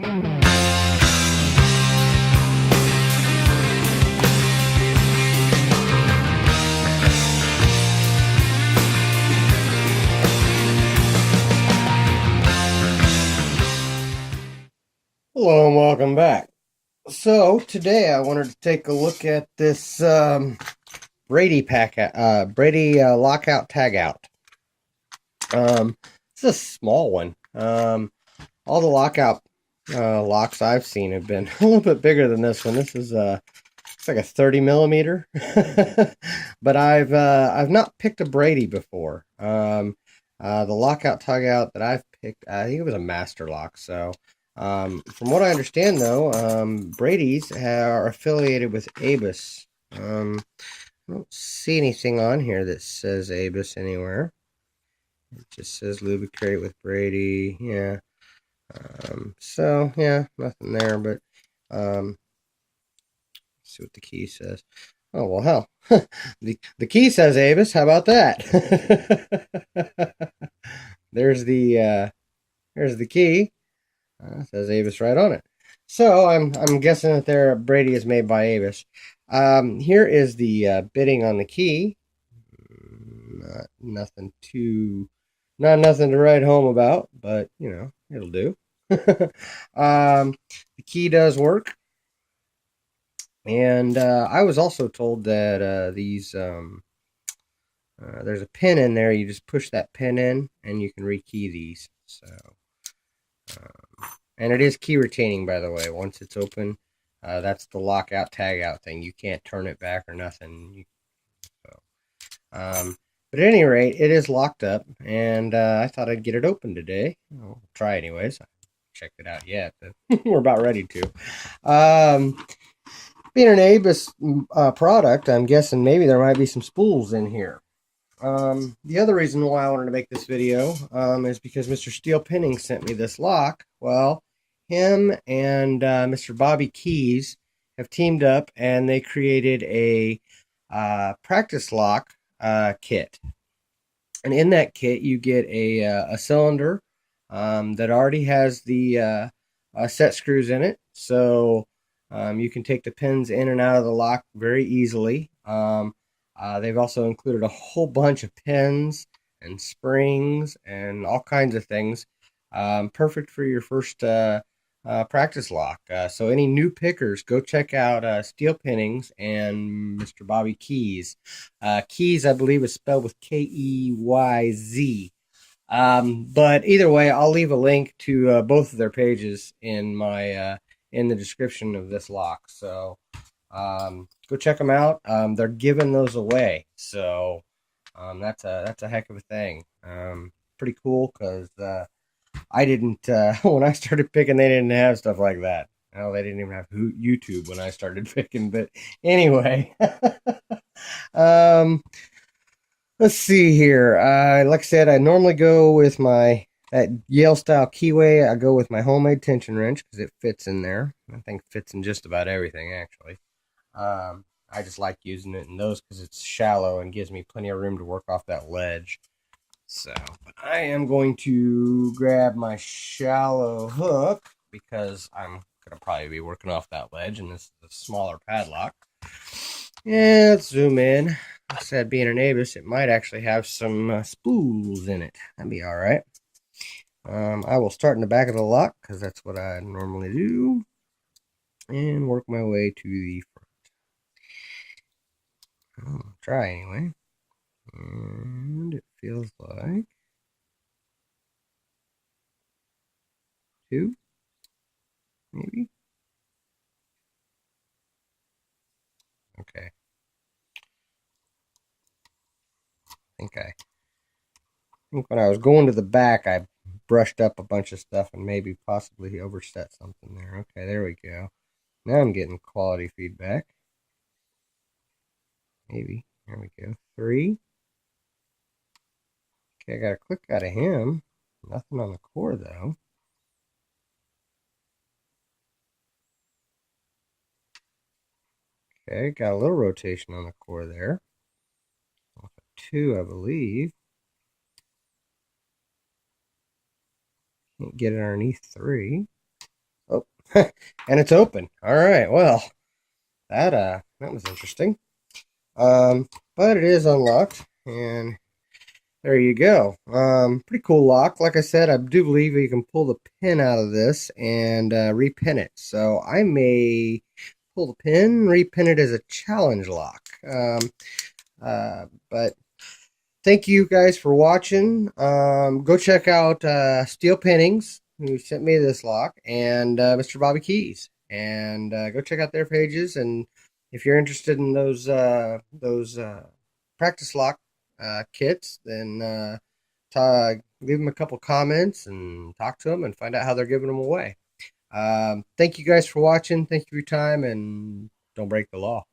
Hello and welcome back. So today I wanted to take a look at this Brady lockout tagout. It's a small one. All the lockout locks I've seen have been a little bit bigger than this one. This is it's like a 30 millimeter, but I've not picked a Brady before. The lockout tagout that I've picked, I think it was a master lock. So. From what I understand, though, Brady's are affiliated with Abus. I don't see anything on here that says Abus anywhere. It just says lubricate with Brady. Yeah. So yeah, nothing there. But let's see what the key says. Oh well, hell, the key says Abus. How about that? there's the key. It says Avis right on it. So I'm guessing that their Brady is made by Avis. Here is the bidding on the key. Nothing to write home about, but you know it'll do. The key does work, and I was also told that there's a pin in there. You just push that pin in, and you can rekey these. So. And it is key retaining, by the way. Once it's open, that's the lockout tagout thing. You can't turn it back or nothing. But at any rate, it is locked up, and I thought I'd get it open today. I'll try anyways. I haven't checked it out yet, but we're about ready to. Being an Abus product, I'm guessing maybe there might be some spools in here. The other reason why I wanted to make this video is because Mr. Steel Pinnings sent me this lock. Well, him and Mr. Bobby KEYZ have teamed up and they created a practice lock kit. And in that kit, you get a cylinder that already has the set screws in it. So you can take the pins in and out of the lock very easily. They've also included a whole bunch of pins and springs and all kinds of things. Perfect for your first practice lock. So any new pickers, go check out Steel Pinnings and Mr. Bobby KEYZ. KEYZ, I believe, is spelled with KEYZ. But either way, I'll leave a link to both of their pages in my in the description of this lock. So go check them out. They're giving those away, so that's a heck of a thing. Pretty cool because I didn't when I started picking, they didn't have stuff like that. Well, they didn't even have YouTube when I started picking. But anyway, let's see here. Like I said, I normally go with my that Yale style keyway. I go with my homemade tension wrench because it fits in there. I think it fits in just about everything actually. I just like using it in those because it's shallow and gives me plenty of room to work off that ledge. So, but I am going to grab my shallow hook because I'm going to probably be working off that ledge, and this is a smaller padlock. Yeah, let's zoom in. I said being an Abus, it might actually have some spools in it. That'd be all right. I will start in the back of the lock because that's what I normally do, and work my way to the front. I'll try anyway. And it feels like 2, maybe. Okay. I think when I was going to the back, I brushed up a bunch of stuff and maybe possibly overset something there. Okay, there we go. Now I'm getting quality feedback. Maybe. There we go. 3. Okay, I got a click out of him. Nothing on the core, though. Okay, got a little rotation on the core there. 2, I believe. Can't get it underneath 3. Oh, And it's open. All right. Well, that was interesting. But it is unlocked, and there you go. Pretty cool lock. Like I said, I do believe you can pull the pin out of this and repin it. So I may pull the pin, repin it as a challenge lock. But thank you guys for watching. Go check out Steel Pinnings, who sent me this lock, and Mr. Bobby KEYZ. And go check out their pages. And if you're interested in those practice lock kits, then leave them a couple comments and talk to them and find out how they're giving them away. Thank you guys for watching. Thank you for your time, and don't break the law.